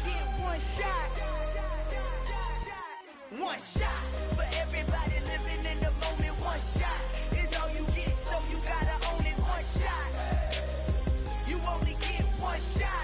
get one shot. One shot for everybody living in the moment. One shot is all you get, so you gotta own it. One shot. You only get one shot.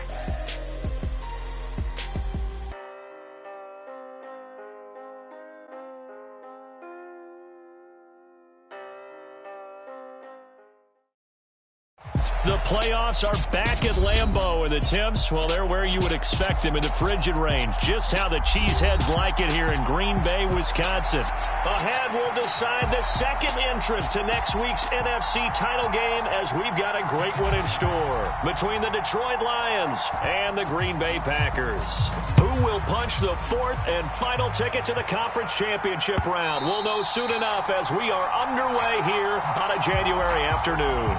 The playoffs are back at Lambeau, and the temps, well, they're where you would expect them in the frigid range. Just how the Cheeseheads like it here in Green Bay, Wisconsin. Ahead, we'll decide the second entrant to next week's NFC title game, as we've got a great one in store between the Detroit Lions and the Green Bay Packers. Who will punch the fourth and final ticket to the conference championship round? We'll know soon enough as we are underway here on a January afternoon.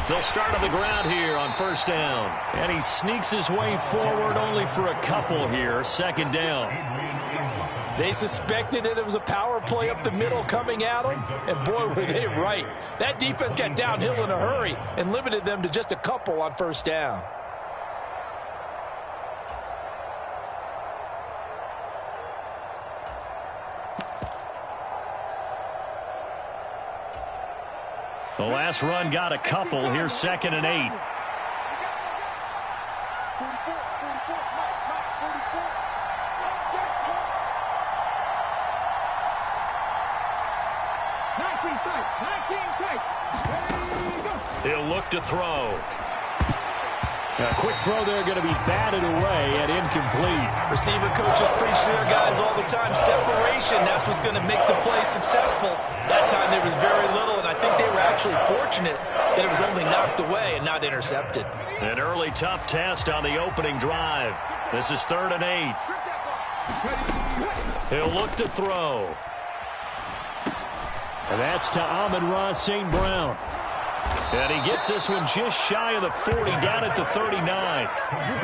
They'll start on the ground here on first down. And he sneaks his way forward only for a couple here. Second down. They suspected that it was a power play up the middle coming at them, and boy, were they right. That defense got downhill in a hurry and limited them to just a couple on first down. The last run got a couple. Here's 2nd and 8. He'll look to throw. A quick throw there, going to be batted away and incomplete. Receiver coaches preach to their guys all the time. Separation, that's what's going to make the play successful. That time there was very little, and I think they were actually fortunate that it was only knocked away and not intercepted. An early tough test on the opening drive. This is 3rd and 8. He'll look to throw. And that's to Amon-Ra St. Brown. And he gets this one just shy of the 40, down at the 39.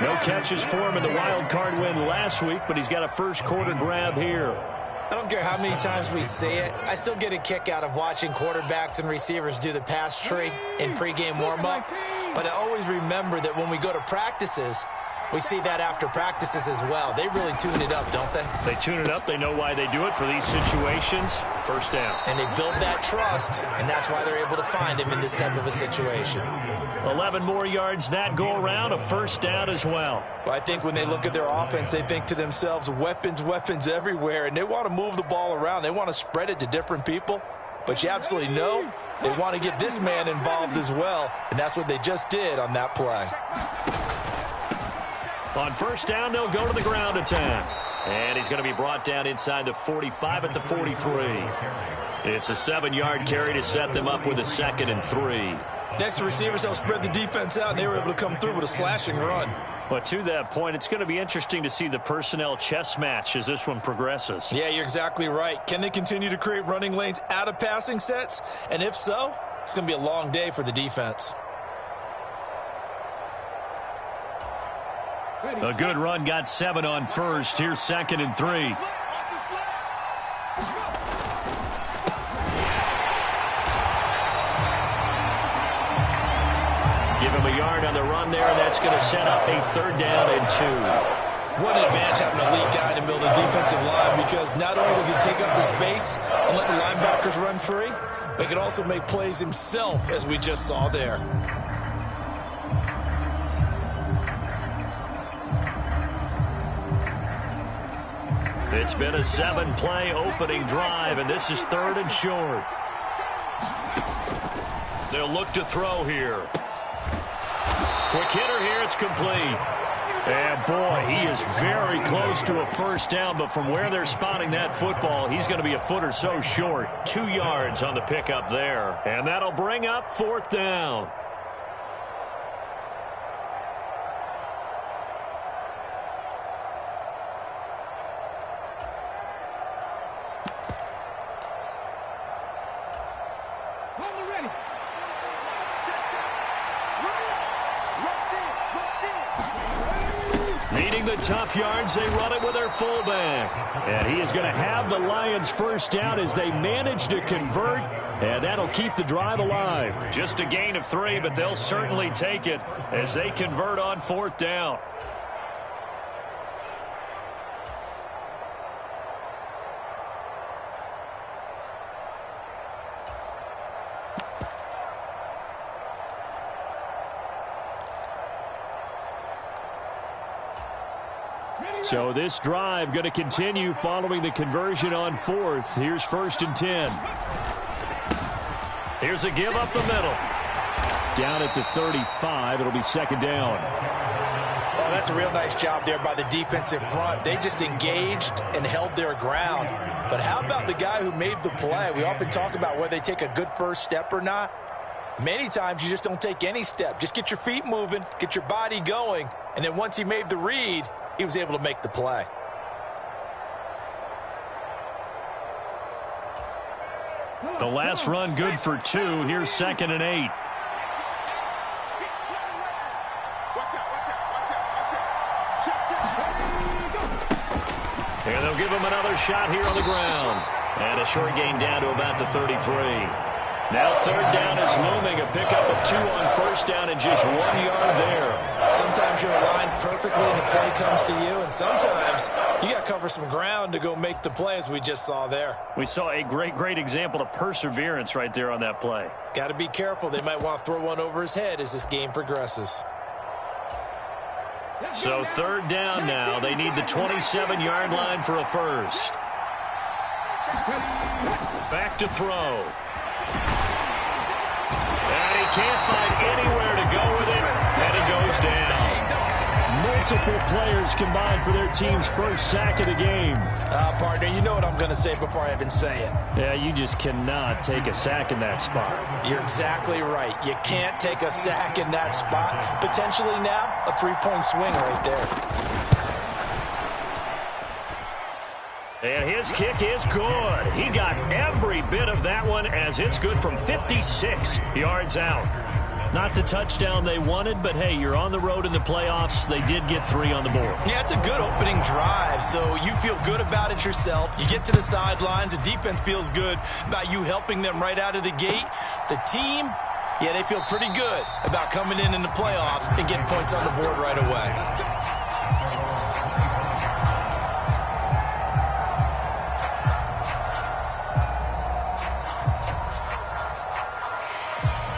No catches for him in the wild card win last week, but he's got a first quarter grab here. I don't care how many times we say it, I still get a kick out of watching quarterbacks and receivers do the pass tree in pregame warm-up. But I always remember that when we go to practices, we see that after practices as well. They really tune it up, don't they? They tune it up. They know why they do it for these situations. First down. And they build that trust, and that's why they're able to find him in this type of a situation. 11 more yards that go around, a first down as well. Well, I think when they look at their offense, they think to themselves, weapons, weapons everywhere, and they want to move the ball around. They want to spread it to different people. But you absolutely know they want to get this man involved as well, and that's what they just did on that play. On first down, they'll go to the ground attack. And he's going to be brought down inside the 45 at the 43. It's a 7-yard carry to set them up with a 2nd and 3. Next to receivers, they'll spread the defense out, and they were able to come through with a slashing run. But to that point, it's going to be interesting to see the personnel chess match as this one progresses. Yeah, you're exactly right. Can they continue to create running lanes out of passing sets? And if so, it's going to be a long day for the defense. A good run, got 7 on first. Here's 2nd and 3. Give him a yard on the run there, and that's going to set up a 3rd down and 2. What an advantage having a lead guy in the middle of the defensive line, because not only does he take up the space and let the linebackers run free, but he can also make plays himself, as we just saw there. It's been a 7-play opening drive, and this is 3rd and short. They'll look to throw here. Quick hitter here, it's complete. And boy, he is very close to a first down, but from where they're spotting that football, he's going to be a foot or so short. 2 yards on the pickup there. And that'll bring up 4th down. Needing the tough yards, they run it with their fullback. And he is going to have the Lions first down as they manage to convert, and that'll keep the drive alive. Just a gain of 3, but they'll certainly take it as they convert on 4th down. So this drive going to continue following the conversion on 4th. Here's 1st and 10. Here's a give up the middle. Down at the 35. It'll be 2nd down. Oh, that's a real nice job there by the defensive front. They just engaged and held their ground. But how about the guy who made the play? We often talk about whether they take a good first step or not. Many times you just don't take any step. Just get your feet moving, get your body going, and then once he made the read, he was able to make the play. The last run good for 2. Here's 2nd and 8. And they'll give him another shot here on the ground. And a short gain down to about the 33. Now 3rd down is looming. A pickup of 2 on 1st down and just 1 yard there. Sometimes you're aligned perfectly and the play comes to you, and sometimes you got to cover some ground to go make the play, as we just saw there. We saw a great example of perseverance right there on that play. Got to be careful. They might want to throw one over his head as this game progresses. So 3rd down now. They need the 27-yard line for a first. Back to throw. And he can't find anywhere to go with it, and it goes down. Multiple players combined for their team's first sack of the game. Partner, you know what I'm going to say before I even say it. Yeah, you just cannot take a sack in that spot. You're exactly right. You can't take a sack in that spot. Potentially now, a 3-point swing right there. And his kick is good. He got every bit of that one as it's good from 56 yards out. Not the touchdown they wanted, but hey, you're on the road in the playoffs. They did get 3 on the board. Yeah, it's a good opening drive, so you feel good about it yourself. You get to the sidelines. The defense feels good about you helping them right out of the gate. The team, yeah, they feel pretty good about coming in the playoffs and getting points on the board right away.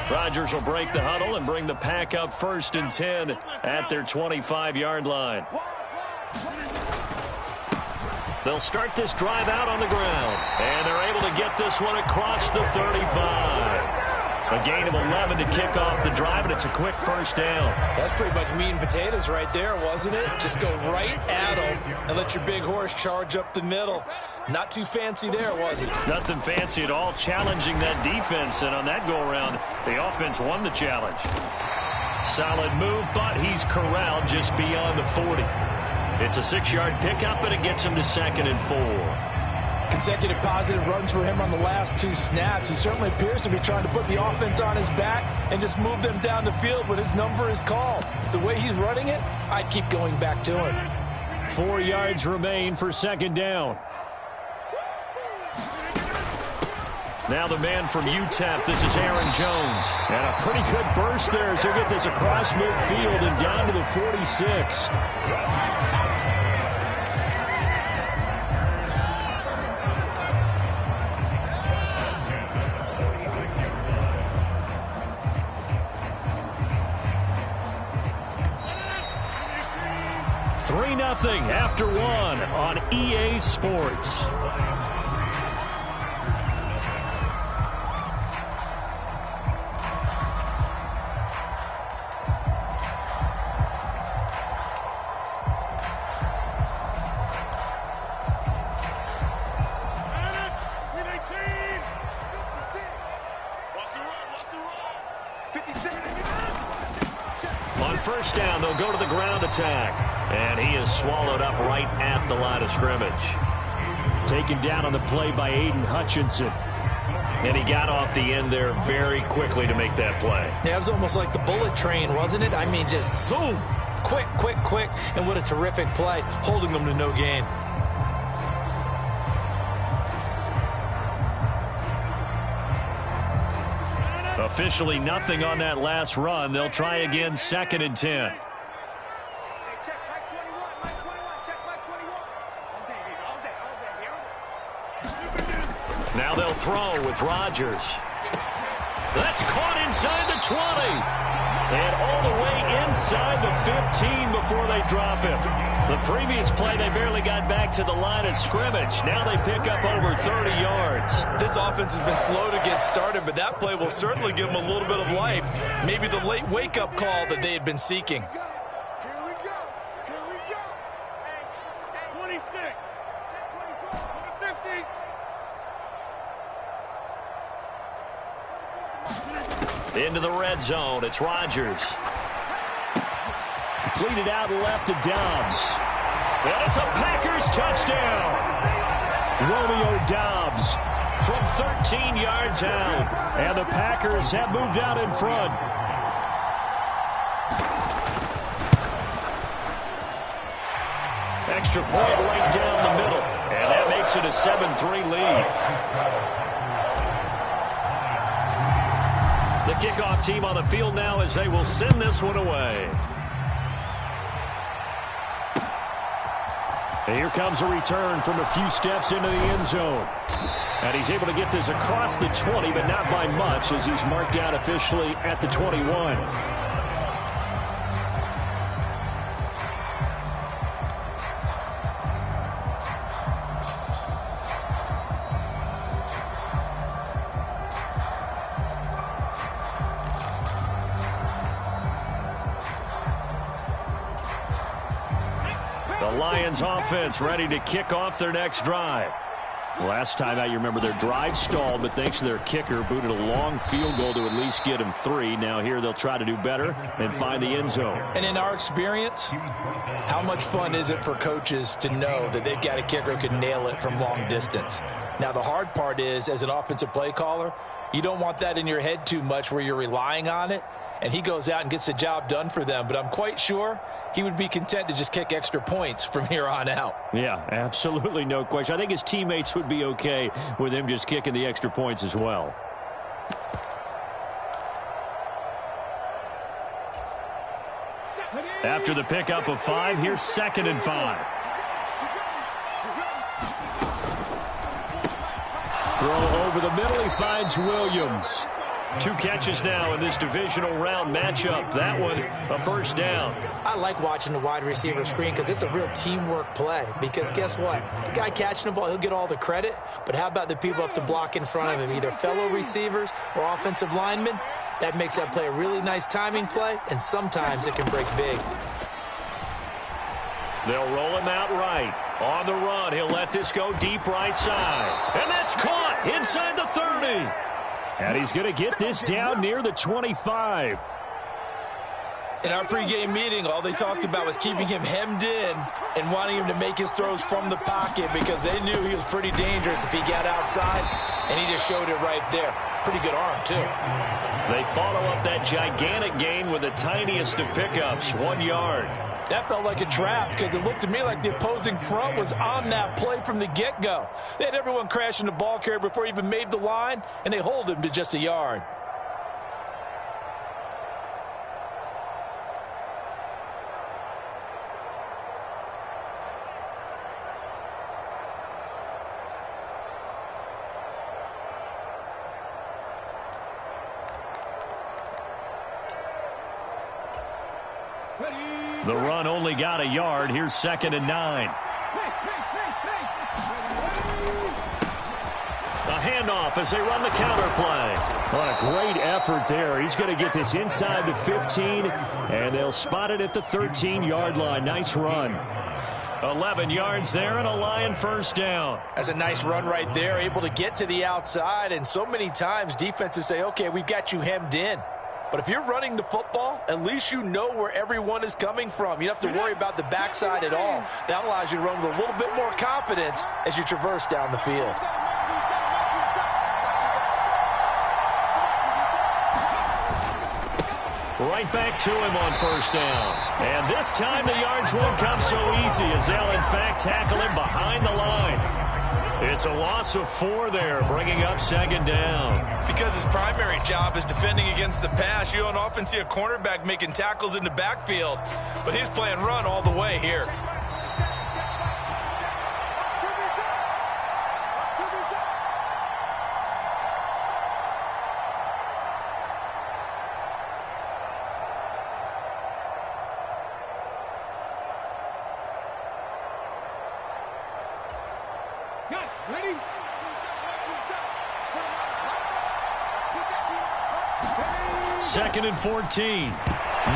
Rodgers will break the huddle and bring the pack up 1st and 10 at their 25-yard line. They'll start this drive out on the ground, and they're able to get this one across the 35. A gain of 11 to kick off the drive, and it's a quick first down. That's pretty much meat and potatoes right there, wasn't it? Just go right at them and let your big horse charge up the middle. Not too fancy there, was it? Nothing fancy at all, challenging that defense, and on that go-around, the offense won the challenge. Solid move, but he's corralled just beyond the 40. It's a 6-yard pickup, and it gets him to 2nd and 4. Consecutive positive runs for him on the last 2 snaps. He certainly appears to be trying to put the offense on his back and just move them down the field when his number is called. The way he's running it, I'd keep going back to him. 4 yards remain for 2nd down. Now the man from UTEP, this is Aaron Jones. And a pretty good burst there as he'll get this across midfield and down to the 46. Nothing after 1 on EA Sports. On 1st down, they'll go to the ground attack. And he is swallowed up right at the line of scrimmage. Taken down on the play by Aiden Hutchinson. And he got off the end there very quickly to make that play. Yeah, it was almost like the bullet train, wasn't it? I mean, just zoom. Quick, quick, quick. And what a terrific play, holding them to no gain. Officially nothing on that last run. They'll try again, 2nd and 10. Now they'll throw with Rodgers. That's caught inside the 20. And all the way inside the 15 before they drop him. The previous play, they barely got back to the line of scrimmage. Now they pick up over 30 yards. This offense has been slow to get started, but that play will certainly give them a little bit of life. Maybe the late wake-up call that they had been seeking. Here we go. Here we go. 26. 50. Into the red zone. It's Rodgers. Completed out left to Dobbs. And it's a Packers touchdown. Romeo Dobbs from 13 yards out. And the Packers have moved out in front. Extra point right down the middle. And that makes it a 7-3 lead. The kickoff team on the field now as they will send this one away. And here comes a return from a few steps into the end zone. And he's able to get this across the 20, but not by much as he's marked out officially at the 21. Lions offense ready to kick off their next drive. Last time out, you remember their drive stalled, but thanks to their kicker, booted a long field goal to at least get them 3. Now here they'll try to do better and find the end zone. And in our experience, how much fun is it for coaches to know that they've got a kicker who can nail it from long distance? Now the hard part is, as an offensive play caller, you don't want that in your head too much where you're relying on it. And he goes out and gets the job done for them. But I'm quite sure he would be content to just kick extra points from here on out. Yeah, absolutely no question. I think his teammates would be okay with him just kicking the extra points as well. After the pickup of 5, here's 2nd and 5. Throw over the middle, he finds Williams. 2 catches now in this divisional round matchup. That one, a first down. I like watching the wide receiver screen because it's a real teamwork play. Because guess what? The guy catching the ball, he'll get all the credit. But how about the people up to block in front of him, either fellow receivers or offensive linemen? That makes that play a really nice timing play, and sometimes it can break big. They'll roll him out right. On the run, he'll let this go deep right side. And that's caught inside the 30. And he's going to get this down near the 25. In our pregame meeting, all they talked about was keeping him hemmed in and wanting him to make his throws from the pocket because they knew he was pretty dangerous if he got outside, and he just showed it right there. Pretty good arm, too. They follow up that gigantic gain with the tiniest of pickups, 1 yard. That felt like a trap because it looked to me like the opposing front was on that play from the get-go. They had everyone crashing the ball carrier before he even made the line, and they hold him to just a yard. The run only got a yard. Here's 2nd and 9. A handoff as they run the counter play. What a great effort there. He's going to get this inside the 15, and they'll spot it at the 13-yard line. Nice run. 11 yards there and a Lion first down. That's a nice run right there, able to get to the outside. And so many times defenses say, okay, we've got you hemmed in. But if you're running the football, at least you know where everyone is coming from. You don't have to worry about the backside at all. That allows you to run with a little bit more confidence as you traverse down the field. Right back to him on first down. And this time the yards won't come so easy as they'll, in fact, tackle him behind the line. It's a loss of 4 there, bringing up second down. Because his primary job is defending against the pass, you don't often see a cornerback making tackles in the backfield. But he's playing run all the way here. Ready? 2nd and 14.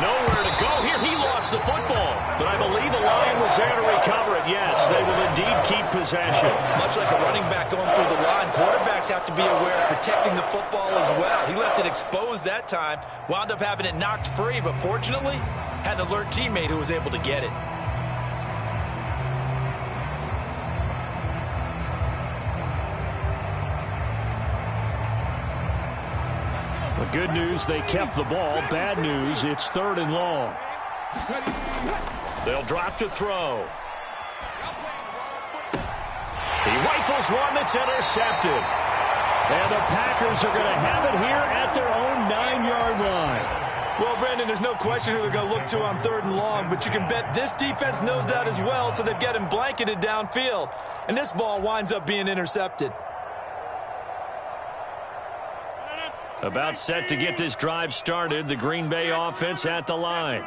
Nowhere to go here. He lost the football. But I believe the line was there to recover it. Yes, they will indeed keep possession. Much like a running back going through the line, quarterbacks have to be aware of protecting the football as well. He left it exposed that time, wound up having it knocked free, but fortunately, had an alert teammate who was able to get it. Good news, they kept the ball. Bad news, it's 3rd and long. They'll drop to throw. He rifles one that's intercepted. And the Packers are going to have it here at their own 9-yard line. Well, Brandon, there's no question who they're going to look to on 3rd and long, but you can bet this defense knows that as well, so they've got him blanketed downfield. And this ball winds up being intercepted. About set to get this drive started. The Green Bay offense at the line.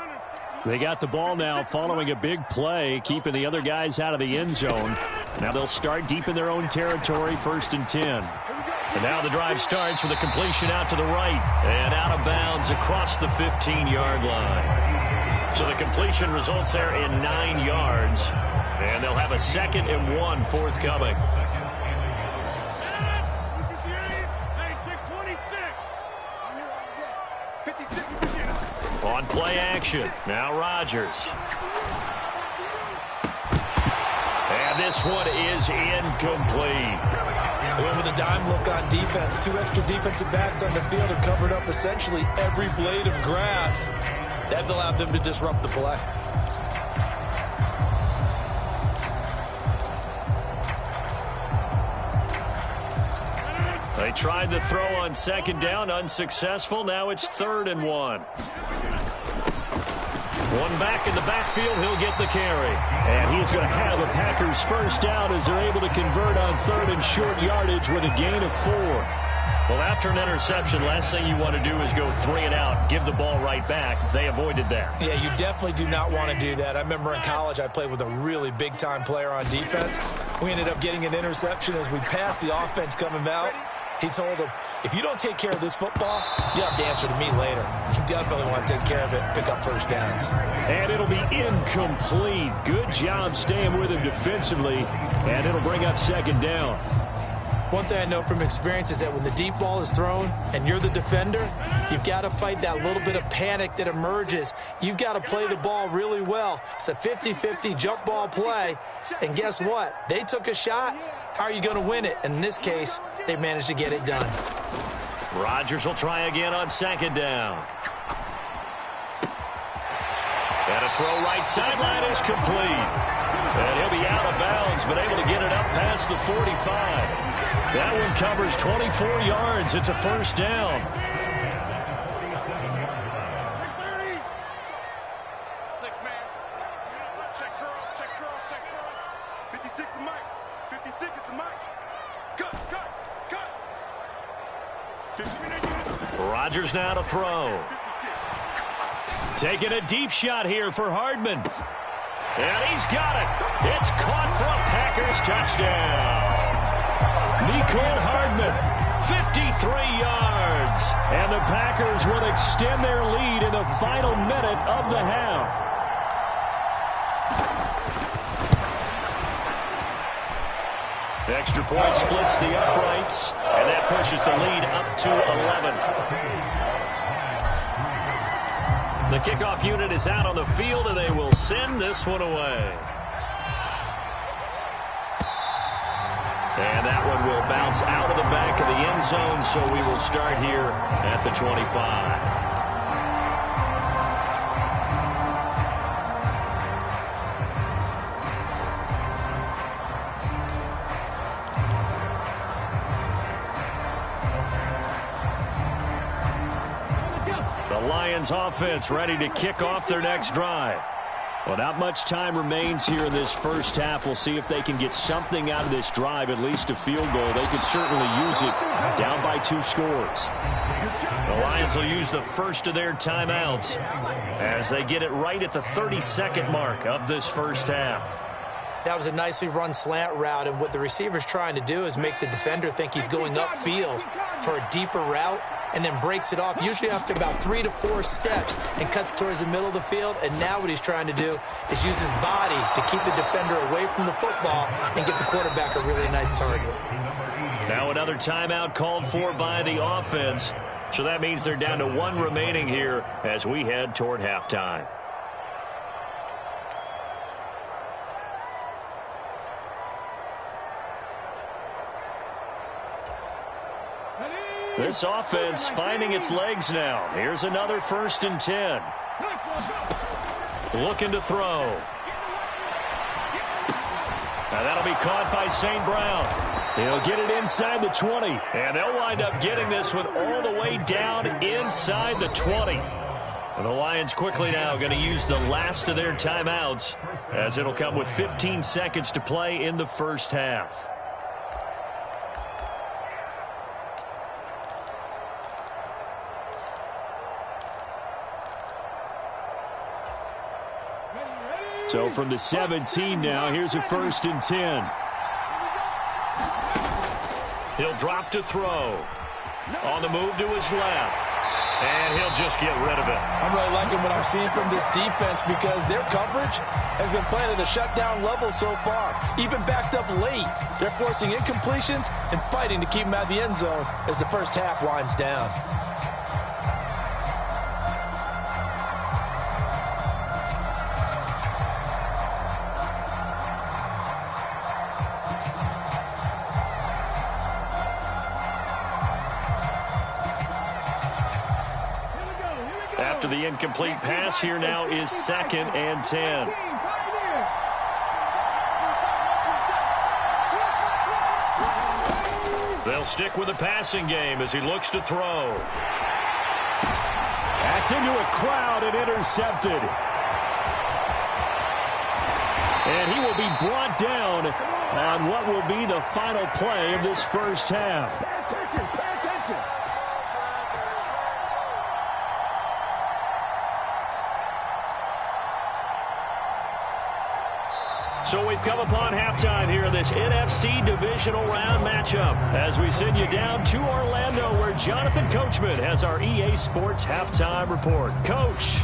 They got the ball now following a big play, keeping the other guys out of the end zone. Now they'll start deep in their own territory, 1st and 10. And now the drive starts with a completion out to the right and out of bounds across the 15-yard line. So the completion results there in 9 yards. And they'll have a 2nd and 1 forthcoming. On play action, now Rodgers. And this one is incomplete. They went with a dime look on defense. 2 extra defensive backs on the field and covered up essentially every blade of grass. That allowed them to disrupt the play. They tried to throw on 2nd down, unsuccessful. Now it's 3rd and 1. One back in the backfield, he'll get the carry. And he's going to have the Packers first down as they're able to convert on 3rd and short yardage with a gain of 4. Well, after an interception, last thing you want to do is go 3 and out, give the ball right back. They avoided that. Yeah, you definitely do not want to do that. I remember in college I played with a really big-time player on defense. We ended up getting an interception as we passed the offense coming out. He told him, if you don't take care of this football, you'll have to answer to me later. You definitely want to take care of it, pick up first downs. And it'll be incomplete. Good job staying with him defensively, and it'll bring up 2nd down. One thing I know from experience is that when the deep ball is thrown and you're the defender, you've got to fight that little bit of panic that emerges. You've got to play the ball really well. It's a 50-50 jump ball play, and guess what? They took a shot. How are you going to win it? And in this case, they managed to get it done. Rodgers will try again on 2nd down. And a throw right sideline is complete. And he'll be out of bounds, but able to get it up past the 45. That one covers 24 yards. It's a first down. 6-man. Check girls, check girls, check girls. 56 is Mike. 56 is the Mike. Cut. 50. Rodgers now to throw. 56. Taking a deep shot here for Hardman. And he's got it. It's caught for a Packers touchdown. Mecole Hardman, 53 yards. And the Packers will extend their lead in the final minute of the half. Extra point splits the uprights, and that pushes the lead up to 11. The kickoff unit is out on the field, and they will send this one away. And that one will bounce out of the back of the end zone, so we will start here at the 25. The Lions offense ready to kick off their next drive. Well, not much time remains here in this first half. We'll see if they can get something out of this drive, at least a field goal. They could certainly use it down by 2 scores. The Lions will use the first of their timeouts as they get it right at the 32nd mark of this first half. That was a nicely run slant route, and what the receiver's trying to do is make the defender think he's going upfield for a deeper route, and then breaks it off, usually after about 3 to 4 steps, and cuts towards the middle of the field. And now what he's trying to do is use his body to keep the defender away from the football and get the quarterback a really nice target. Now another timeout called for by the offense. So that means they're down to 1 remaining here as we head toward halftime. This offense finding its legs now. Here's another 1st and 10. Looking to throw. Now that'll be caught by St. Brown. He'll get it inside the 20. And they'll wind up getting this one all the way down inside the 20. And the Lions quickly now going to use the last of their timeouts as it'll come with 15 seconds to play in the first half. So from the 17 now, here's a 1st and 10. He'll drop to throw. On the move to his left. And he'll just get rid of it. I'm really liking what I'm seeing from this defense because their coverage has been playing at a shutdown level so far. Even backed up late. They're forcing incompletions and fighting to keep them out of the end zone as the first half winds down. After the incomplete pass, here now is 2nd and 10. They'll stick with the passing game as he looks to throw. That's into a crowd and intercepted. And he will be brought down on what will be the final play of this first half. So we've come upon halftime here in this NFC divisional round matchup as we send you down to Orlando where Jonathan Coachman has our EA Sports halftime report. Coach.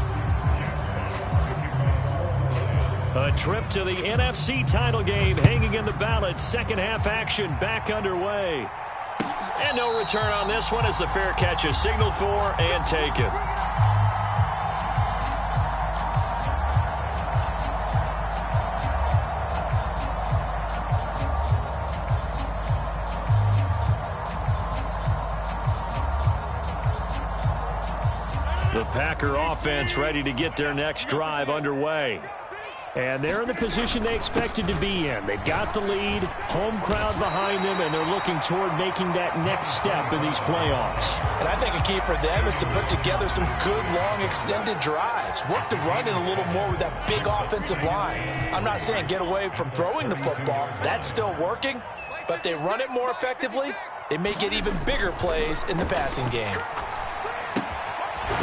A trip to the NFC title game hanging in the balance. Second half action back underway. And no return on this one as the fair catch is signaled for and taken. The Packer offense ready to get their next drive underway. And they're in the position they expected to be in. They've got the lead, home crowd behind them, and they're looking toward making that next step in these playoffs. And I think a key for them is to put together some good, long, extended drives. Work the run in a little more with that big offensive line. I'm not saying get away from throwing the football. That's still working. But if they run it more effectively, they may get even bigger plays in the passing game.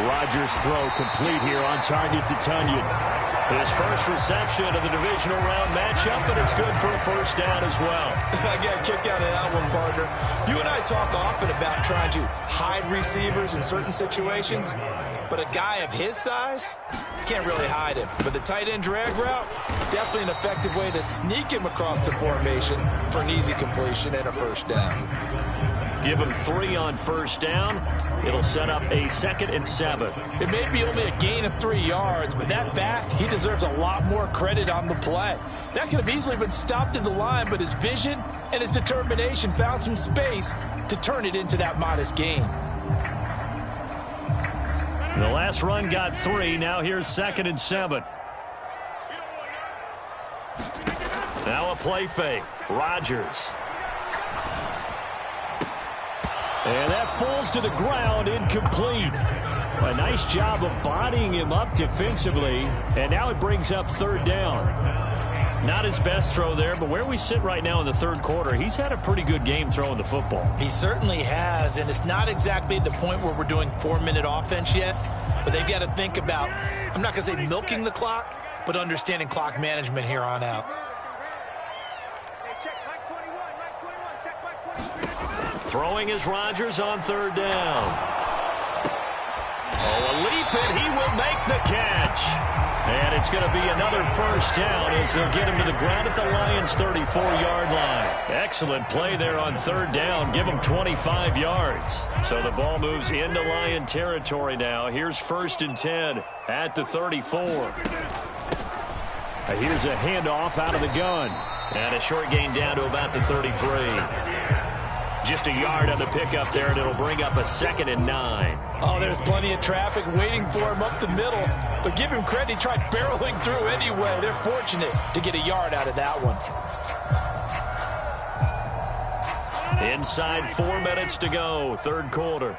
Rodgers' throw complete here on target to Tunyon. His first reception of the divisional round matchup, but it's good for a first down as well. I got a kick out of that one, partner. You and I talk often about trying to hide receivers in certain situations, but a guy of his size can't really hide him. But the tight end drag route, definitely an effective way to sneak him across the formation for an easy completion and a first down. Give him 3 on first down. It'll set up a 2nd and 7. It may be only a gain of 3 yards, but that back, he deserves a lot more credit on the play. That could have easily been stopped at the line, but his vision and his determination found some space to turn it into that modest gain. The last run got 3. Now here's 2nd and 7. Now a play fake. Rodgers. And that falls to the ground, incomplete. A nice job of bodying him up defensively, and now it brings up third down. Not his best throw there, but where we sit right now in the third quarter, he's had a pretty good game throwing the football. He certainly has, and it's not exactly at the point where we're doing 4-minute offense yet, but they've got to think about, I'm not going to say milking the clock, but understanding clock management here on out. Throwing is Rodgers on third down. Oh, a leap, and he will make the catch. And it's going to be another first down as they'll get him to the ground at the Lions' 34-yard line. Excellent play there on third down. Give him 25 yards. So the ball moves into Lion territory now. Here's 1st and 10 at the 34. Here's a handoff out of the gun. And a short gain down to about the 33. Just a yard on the pickup there, and it'll bring up a 2nd and 9. Oh, there's plenty of traffic waiting for him up the middle. But give him credit, he tried barreling through anyway. They're fortunate to get a yard out of that one. Inside 4 minutes to go, third quarter.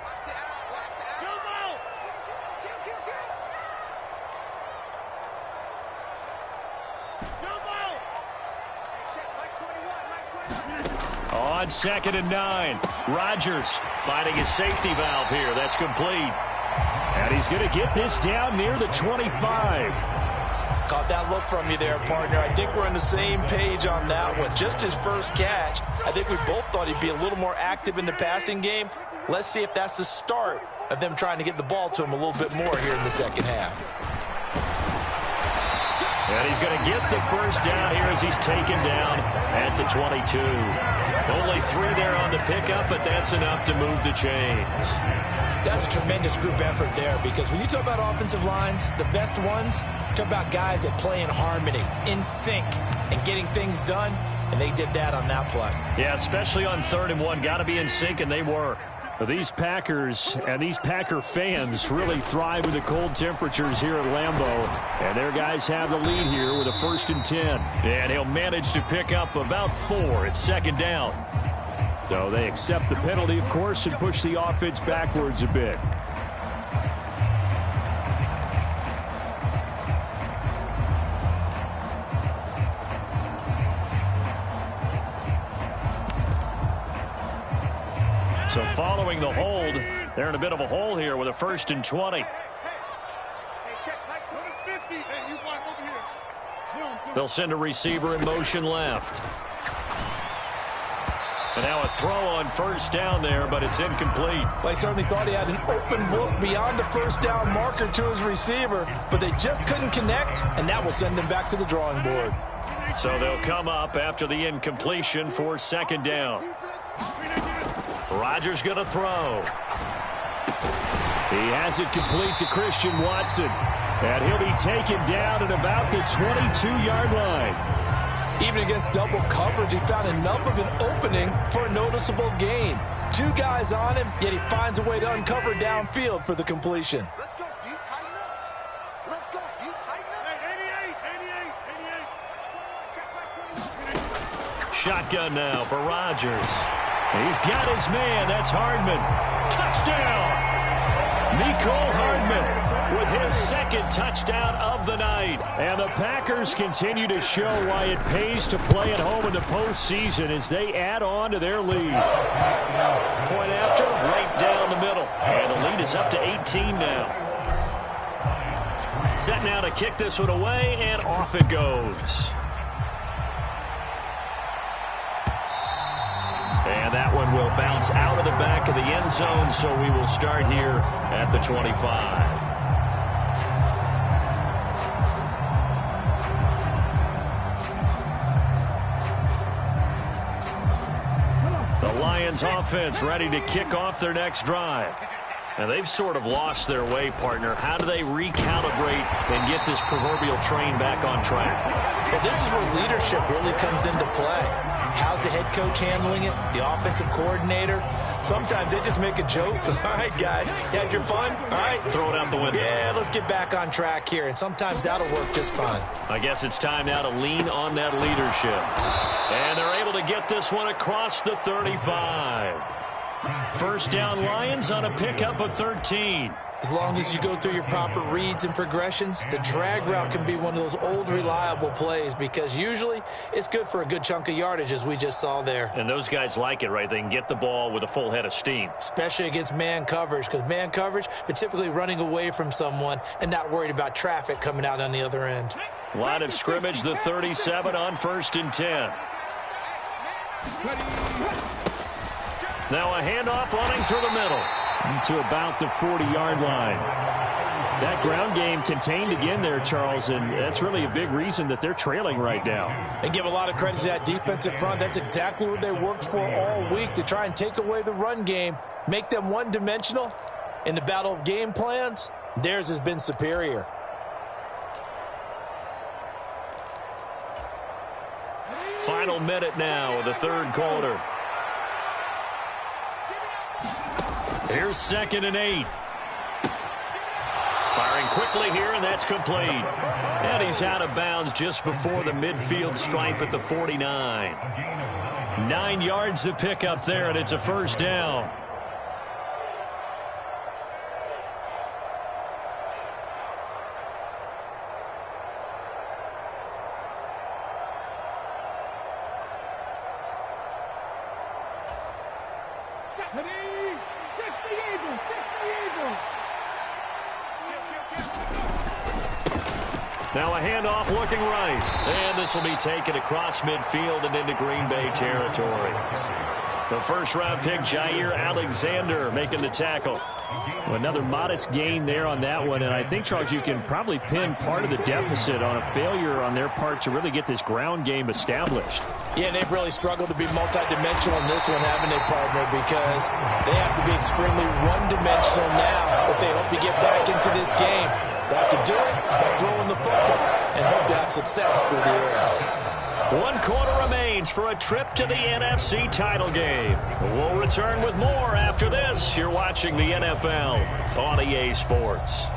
On 2nd and 9, Rodgers finding his safety valve here. That's complete. And he's going to get this down near the 25. Caught that look from you there, partner. I think we're on the same page on that one. Just his first catch. I think we both thought he'd be a little more active in the passing game. Let's see if that's the start of them trying to get the ball to him a little bit more here in the second half. And he's going to get the first down here as he's taken down at the 22. Only 3 there on the pickup, but that's enough to move the chains. That's a tremendous group effort there, because when you talk about offensive lines, the best ones, talk about guys that play in harmony, in sync, and getting things done, and they did that on that play. Yeah, especially on 3rd and 1. Got to be in sync, and they were. These Packers and these Packer fans really thrive with the cold temperatures here at Lambeau. And their guys have the lead here with a 1st and 10. And he'll manage to pick up about 4. It's 2nd down. So they accept the penalty, of course, and push the offense backwards a bit. So following the hold, they're in a bit of a hole here with a 1st and 20. They'll send a receiver in motion left. And now a throw on 1st down there, but it's incomplete. Well, he certainly thought he had an open look beyond the 1st down marker to his receiver, but they just couldn't connect, and that will send them back to the drawing board. So they'll come up after the incompletion for 2nd down. Rodgers going to throw. He has it complete to Christian Watson. And he'll be taken down at about the 22-yard line. Even against double coverage, he found enough of an opening for a noticeable gain. 2 guys on him, yet he finds a way to uncover downfield for the completion. Let's go, View, tighten up. Let's go, View, tighten up. 88. Shotgun now for Rodgers. He's got his man. That's Hardman. Touchdown! Mecole Hardman with his 2nd touchdown of the night. And the Packers continue to show why it pays to play at home in the postseason as they add on to their lead. Point after, right down the middle. And the lead is up to 18 now. Set now to kick this one away, and off it goes. And that one will bounce out of the back of the end zone, so we will start here at the 25. The Lions offense ready to kick off their next drive. Now, they've sort of lost their way, partner. How do they recalibrate and get this proverbial train back on track? Well, this is where leadership really comes into play. How's the head coach handling it? The offensive coordinator? Sometimes they just make a joke. All right, guys, you had your fun? All right. Throw it out the window. Yeah, let's get back on track here. And sometimes that'll work just fine. I guess it's time now to lean on that leadership. And they're able to get this one across the 35. 1st down Lions on a pickup of 13. As long as you go through your proper reads and progressions, the drag route can be one of those old reliable plays because usually it's good for a good chunk of yardage, as we just saw there. And those guys like it, right? They can get the ball with a full head of steam. Especially against man coverage, because man coverage, they're typically running away from someone and not worried about traffic coming out on the other end. Line of scrimmage, the 37 on 1st and 10. Now a handoff running through the middle to about the 40-yard line. That ground game contained again there, Charles, and that's really a big reason that they're trailing right now. They give a lot of credit to that defensive front. That's exactly what they worked for all week, to try and take away the run game, make them one-dimensional. In the battle of game plans, theirs has been superior. Final minute now of the 3rd quarter. Here's 2nd and 8. Firing quickly here, and that's complete. And he's out of bounds just before the midfield stripe at the 49. 9 yards to pick up there, and it's a 1st down. Now a handoff looking right. And this will be taken across midfield and into Green Bay territory. The 1st-round pick, Jair Alexander, making the tackle. Well, another modest gain there on that one, and I think, Charles, you can probably pin part of the deficit on a failure on their part to really get this ground game established. Yeah, and they've really struggled to be multidimensional in this one, haven't they, partner? Because they have to be extremely one-dimensional now if they hope to get back into this game. They have to do it by throwing the football and hope to have success through the air. 1 quarter remains for a trip to the NFC title game. We'll return with more after this. You're watching the NFL on EA Sports.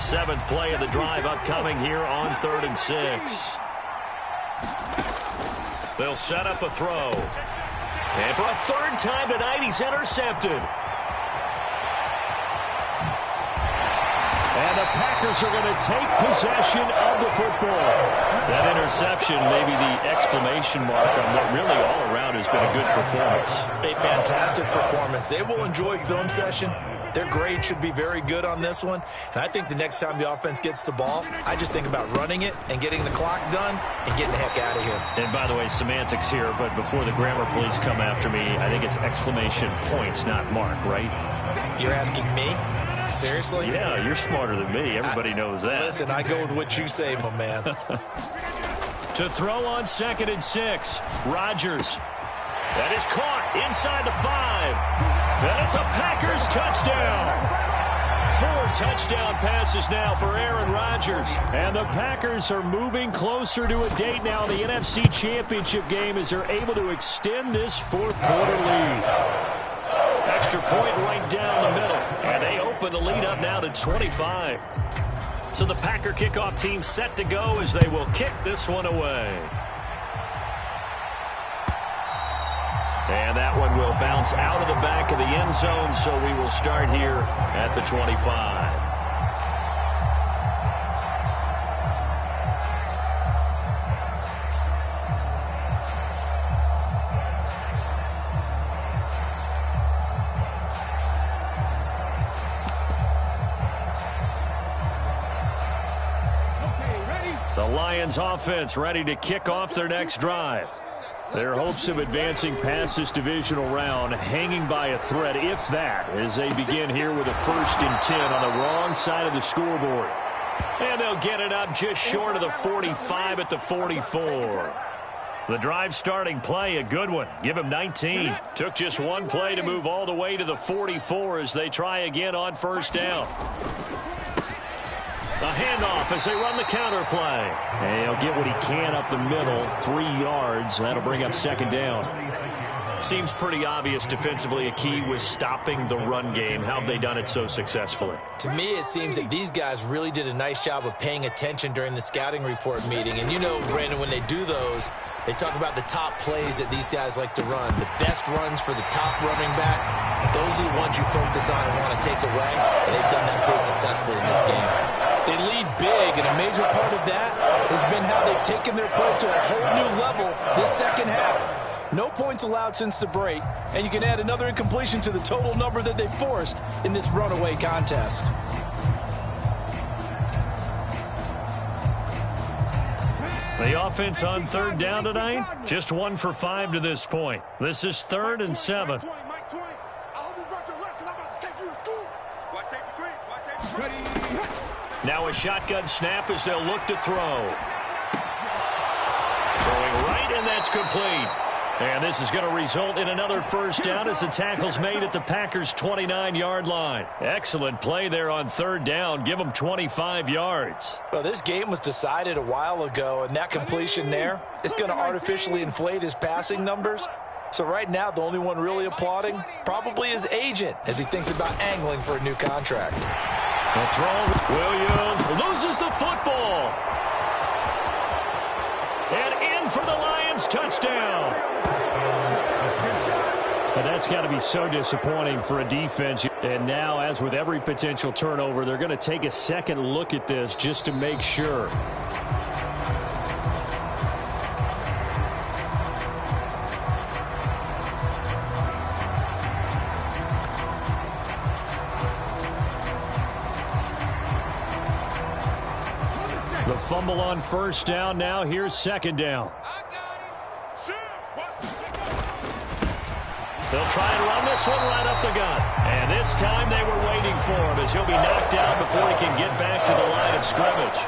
Seventh play of the drive upcoming here on 3rd and 6. They'll set up a throw. And for a 3rd time tonight, he's intercepted. And the Packers are going to take possession of the football. That interception may be the exclamation mark on what really all around has been a good performance. A fantastic performance. They will enjoy film session. Their grade should be very good on this one. And I think the next time the offense gets the ball, I just think about running it and getting the clock done and getting the heck out of here. And by the way, semantics here, but before the grammar police come after me, I think it's exclamation point, not mark, right? You're asking me? Seriously? Yeah, you're smarter than me. Everybody knows that. Listen, I go with what you say, my man. To throw on 2nd and 6, Rodgers. That is caught inside the 5. And it's a Packers touchdown. 4 touchdown passes now for Aaron Rodgers. And the Packers are moving closer to a date now in the NFC Championship game as they're able to extend this 4th quarter lead. Extra point right down the middle. And they open the lead up now to 25. So the Packer kickoff team set to go as they will kick this one away. And that one will bounce out of the back of the end zone, so we will start here at the 25. The Lions offense ready to kick off their next drive. Their hopes of advancing past this divisional round hanging by a thread, if that, as they begin here with a 1st and 10 on the wrong side of the scoreboard. And they'll get it up just short of the 45 at the 44. The drive starting play, a good one. Give him 19. Took just 1 play to move all the way to the 44 as they try again on 1st down. A handoff as they run the counter play. And he'll get what he can up the middle, 3 yards. That'll bring up 2nd down. Seems pretty obvious defensively a key was stopping the run game. How have they done it so successfully? To me, it seems that these guys really did a nice job of paying attention during the scouting report meeting. And you know, Brandon, when they do those, They talk about the top plays that these guys like to run. The best runs for the top running back, those are the ones you focus on and want to take away, and they've done that pretty successfully in this game. They lead big, and a major part of that has been how they've taken their play to a whole new level this second half. No points allowed since the break, and you can add another incompletion to the total number that they forced in this runaway contest. The offense on third down tonight, just 1 for 5 to this point. This is 3rd and 7. Now a shotgun snap as they'll look to throw. Throwing right, and that's complete. And this is going to result in another first down as the tackle's made at the Packers' 29-yard line. Excellent play there on third down. Give them 25 yards. Well, this game was decided a while ago, and that completion there is going to artificially inflate his passing numbers. So right now, the only one really applauding probably his agent as he thinks about angling for a new contract. The throw. Williams loses the football. And in for the Lions touchdown. And that's got to be so disappointing for a defense. And now, as with every potential turnover, they're going to take a second look at this just to make sure. The fumble on first down. Now here's second down. They'll try and run this one right up the gut. And this time they were waiting for him as he'll be knocked down before he can get back to the line of scrimmage.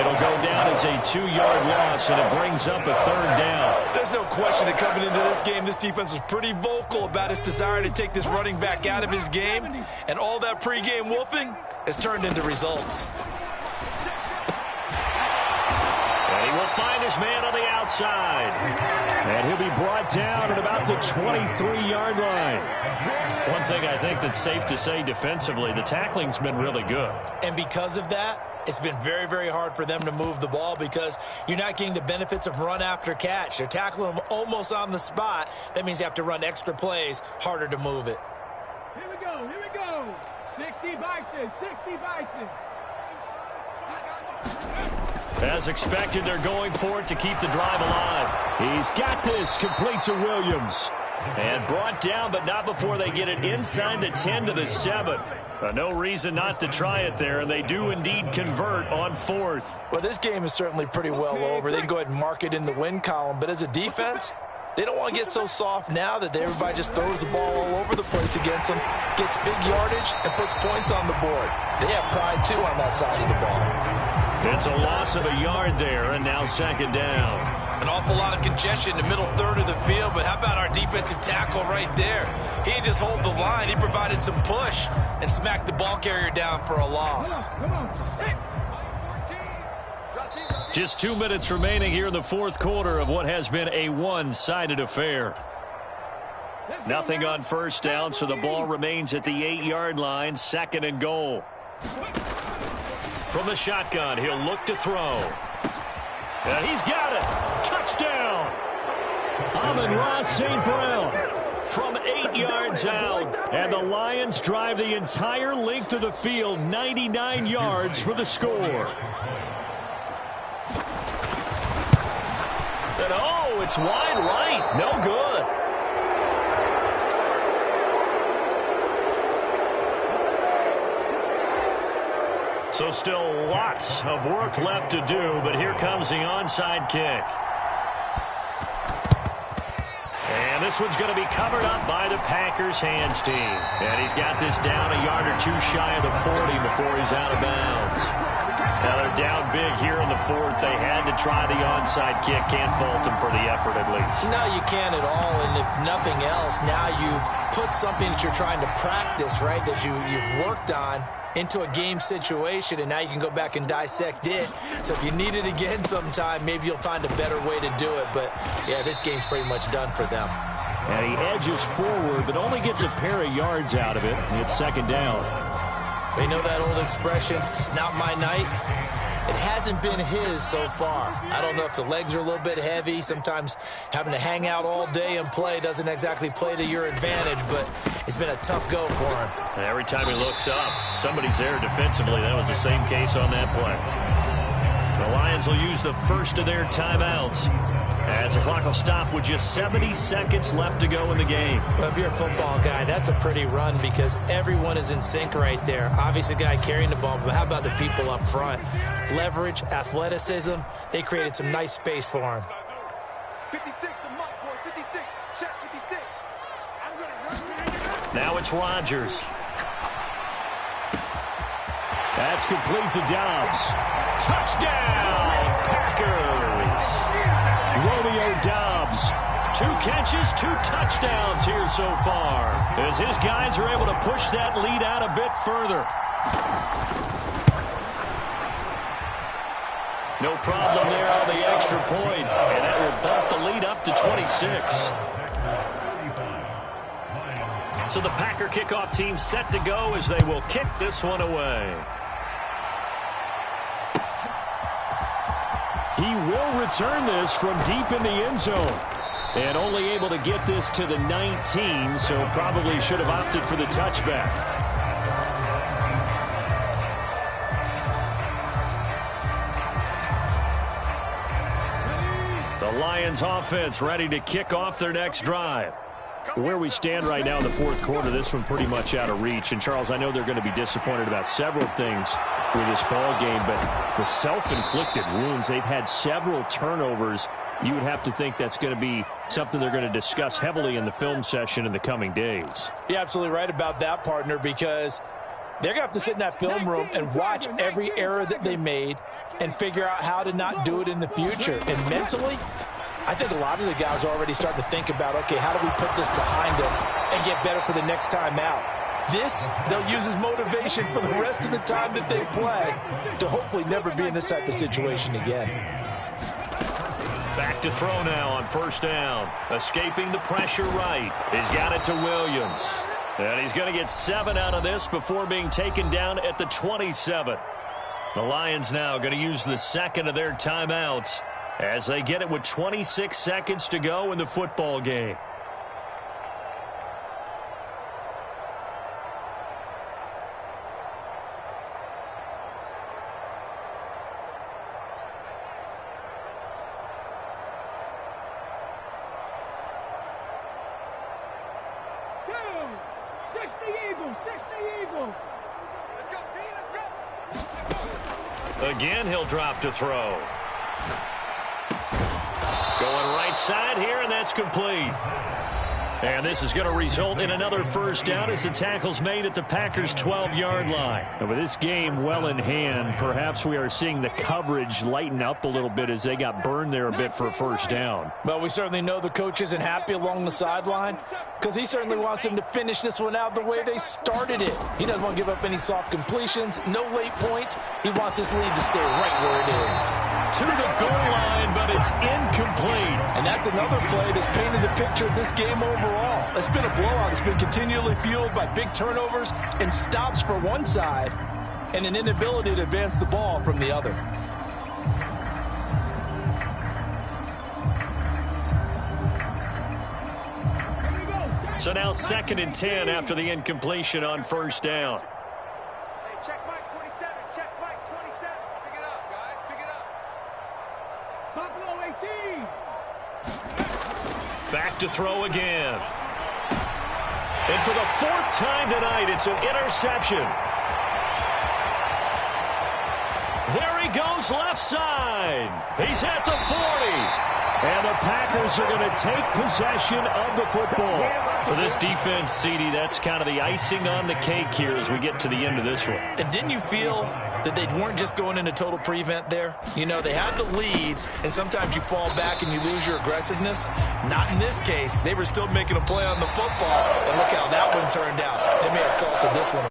It'll go down as a 2-yard loss, and it brings up a third down. There's no question that coming into this game, this defense was pretty vocal about its desire to take this running back out of his game. And all that pregame wolfing has turned into results. Find his man on the outside. And he'll be brought down at about the 23-yard line. One thing I think that's safe to say defensively, the tackling's been really good. And because of that, it's been very, very hard for them to move the ball because you're not getting the benefits of run after catch. They're tackling them almost on the spot. That means you have to run extra plays, harder to move it. Here we go, here we go. 60 Bison, 60 Bison. As expected, they're going for it to keep the drive alive. He's got this, complete to Williams. And brought down, but not before they get it inside the 10 to the 7. No reason not to try it there, and they do indeed convert on fourth. Well, this game is certainly pretty well over. They can go ahead and mark it in the win column, but as a defense, they don't want to get so soft now that everybody just throws the ball all over the place against them, gets big yardage, and puts points on the board. They have pride, too, on that side of the ball. It's a loss of a yard there, and now second down. An awful lot of congestion in the middle third of the field, but how about our defensive tackle right there? He didn't just hold the line. He provided some push and smacked the ball carrier down for a loss. Just 2 minutes remaining here in the fourth quarter of what has been a one-sided affair. Nothing on first down, so the ball remains at the 8-yard line, 2nd and goal. From the shotgun, he'll look to throw. And he's got it. Touchdown. Amon-Ra St. Brown from 8 yards out. And the Lions drive the entire length of the field, 99 yards for the score. And oh, it's wide right. No good. So still lots of work left to do, but here comes the onside kick. And this one's going to be covered up by the Packers hands team. And he's got this down a yard or two shy of the 40 before he's out of bounds. Now they're down big here in the fourth. They had to try the onside kick. Can't fault them for the effort at least. No, you can't at all. And if nothing else, now you've put something that you're trying to practice, right, that you've worked on into a game situation, and now you can go back and dissect it. So if you need it again sometime, maybe you'll find a better way to do it. But, yeah, this game's pretty much done for them. And he edges forward, but only gets a pair of yards out of it. And it's second down. You know that old expression, it's not my night. It it hasn't been his so far. I don't know if the legs are a little bit heavy. Sometimes having to hang out all day and play doesn't exactly play to your advantage, but it's been a tough go for him. And every time he looks up, somebody's there defensively. That was the same case on that play. The Lions will use the first of their timeouts as the clock will stop with just 70 seconds left to go in the game. Well, if you're a football guy, that's a pretty run because everyone is in sync right there. Obviously, the guy carrying the ball, but how about the people up front? Leverage, athleticism, they created some nice space for him. 56, the mark, boys, 56. Check 56. I'm going to run. Now it's Rodgers. That's complete to Dobbs. Touchdown, Packers! Romeo Dobbs. 2 catches, 2 touchdowns here so far, as his guys are able to push that lead out a bit further. No problem there on the extra point, and that will bump the lead up to 26. So the Packer kickoff team set to go as they will kick this one away. He will return this from deep in the end zone. And only able to get this to the 19, so probably should have opted for the touchback. The Lions offense ready to kick off their next drive. Where we stand right now in the fourth quarter, this one pretty much out of reach. And, Charles, I know they're going to be disappointed about several things with this ball game, but the self-inflicted wounds, they've had several turnovers. You would have to think that's going to be something they're going to discuss heavily in the film session in the coming days. You're absolutely right about that, partner, because they're going to have to sit in that film room and watch every error that they made and figure out how to not do it in the future. And mentally, I think a lot of the guys are already starting to think about, okay, how do we put this behind us and get better for the next time out? This, they'll use as motivation for the rest of the time that they play to hopefully never be in this type of situation again. Back to throw now on first down. Escaping the pressure right. He's got it to Williams. And he's going to get 7 out of this before being taken down at the 27. The Lions now going to use the second of their timeouts as they get it with 26 seconds to go in the football game. Again, he'll drop to throw. Going right side here, and that's complete. And this is going to result in another first down as the tackle's made at the Packers' 12-yard line. And with this game well in hand, perhaps we are seeing the coverage lighten up a little bit as they got burned there a bit for a first down. But we certainly know the coach isn't happy along the sideline because he certainly wants them to finish this one out the way they started it. He doesn't want to give up any soft completions, no late points. He wants his lead to stay right where it is. To the goal line, but it's incomplete. And that's another play that's painted the picture of this game overall. It's been a blowout. It's been continually fueled by big turnovers and stops for one side and an inability to advance the ball from the other. So now 2nd and 10 after the incompletion on first down. Hey, check Mike 27. Check Mike 27. Pick it up, guys. Pick it up. Buffalo 18. Back to throw again. And for the 4th time tonight, it's an interception. There he goes left side. He's at the 40. And the Packers are going to take possession of the football. For this defense, CD, that's kind of the icing on the cake here as we get to the end of this one. And didn't you feel that they weren't just going into total prevent there? You know, they had the lead, and sometimes you fall back and you lose your aggressiveness. Not in this case. They were still making a play on the football, and look how that one turned out. They may have salted this one.